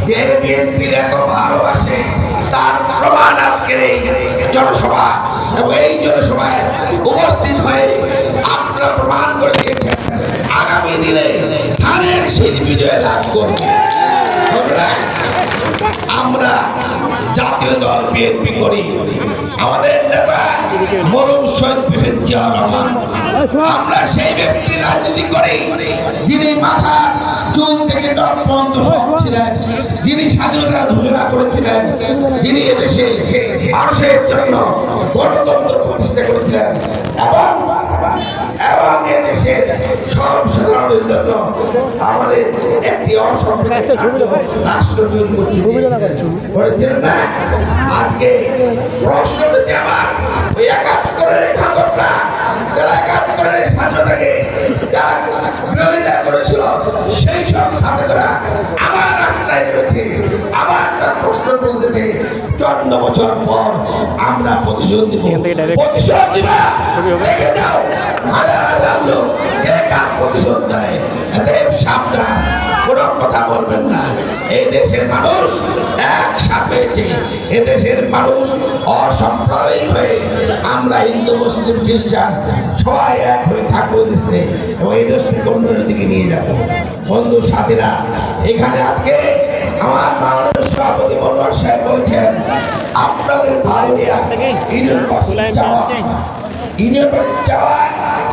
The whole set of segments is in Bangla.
যে বিএনপির এত ভালোবাসে তার প্রমাণ আজকের এই জনসভা এবং এই জনসভায় উপস্থিত হয়ে আপনারা প্রমাণ করে দিয়েছেন আগামী দিনে ধানের শীষ বিজয় লাভ করবে। আমরা জাতীয় দল বিএনপি করি, আমাদের নেতা মরহুম শহীদ প্রেসিডেন্ট জিয়াউর রহমান। আমরা সেই ব্যক্তি রাজনীতি করি যিনি মাথা চুল থেকে ডগ পর্যন্ত সব ছিলেন, যিনি স্বাধীনতার ঘোষণা করেছিলেন, যিনি এদেশে মানুষের জন্য গণতন্ত্র প্রতিষ্ঠা করেছিলেন এবং এদেশের সর্বসাধারণের জন্য আমাদের একটি রাষ্ট্র করেছিলেন না। আজকে প্রশ্ন হচ্ছে আমার ওই ৭১-এর ঘাতকরা, যারা ৭১-এর স্বাধীনতাকে যারা বিরোধিতা করেছিল, সেই সব ঘাতকরা আবার রাস্তায় নেমেছে, আবার তার প্রশ্ন বলতেছে ৫৪ বছর পর আমরা প্রতিশোধ দিব। প্রতিশোধ দিবা, দেখে যাও হাজার লোক একা প্রতিশোধ দেয়। সাবধান, কোনো কথা বলবেন না। এই দেশের মানুষ একসাথে হয়েছে, এদেশের মানুষ অসাম্প্রদায়িক হয়ে আমরা হিন্দু মুসলিম খ্রিস্টান সবাই এক হয়ে থাকবো দেশে এবং এই দেশকে উন্নয়নের দিকে নিয়ে যাবো। বন্ধু সাথীরা, এখানে আজকে আমার মাননীয় সভাপতি মনোহর সাহেব বলেছেন আপনাদের ভারতীয় ইউনিয়ন চাওয়া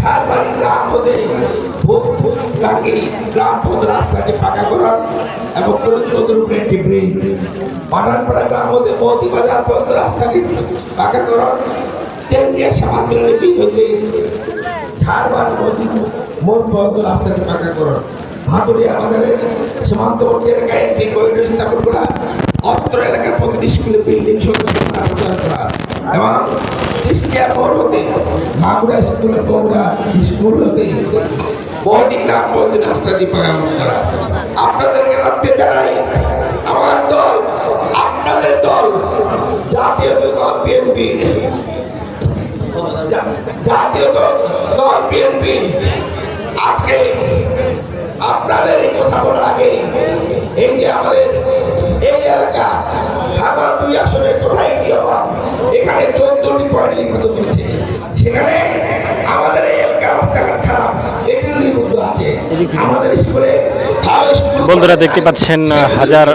ঝালবাড়ি গ্রাম হতে গ্রাম পথ রাস্তাটি পাকা করার এবং নতুন উপরে একটি ব্রিজ, পাঠানপাড়া গ্রাম হতে মতি বাজার পথ রাস্তাটি পাকা করার, টেঙ্গিয়া সমাজের ব্রিজ হতে ঝালবাড়ি মোট পথ রাস্তাটি পাকা করার, ভাদুরিয়া বাজারের সীমান্তবর্তী এলাকায় একটি করিডোর স্থাপন করা, অত্র এলাকার প্রতিটি স্কুলে বিল্ডিং সংস্কার করা এবং মাগুরা স্কুলের বগুড়া স্কুল হতে বহুটি গ্রাম পর্যন্ত রাস্তাটি পাকানো করা। আপনাদেরকে রাখতে জানাই আমার দল, আপনাদের দল জাতীয় দল বিএনপি, জাতীয় দল বিএনপি আজকে আপনাদের এই কথা বলার আগে এই যে আমাদের এই এলাকা ঢাকা ২ আসনের কোথায় কি হবে, এখানে ১৪টি পয়েন্ট লিখিত করেছে, সেখানে আমাদের এই এলাকার রাস্তাঘাট খারাপ এগুলি লিখিত আছে। আমাদের স্কুলে ভালো স্কুল বন্ধুরা দেখতে পাচ্ছেন হাজার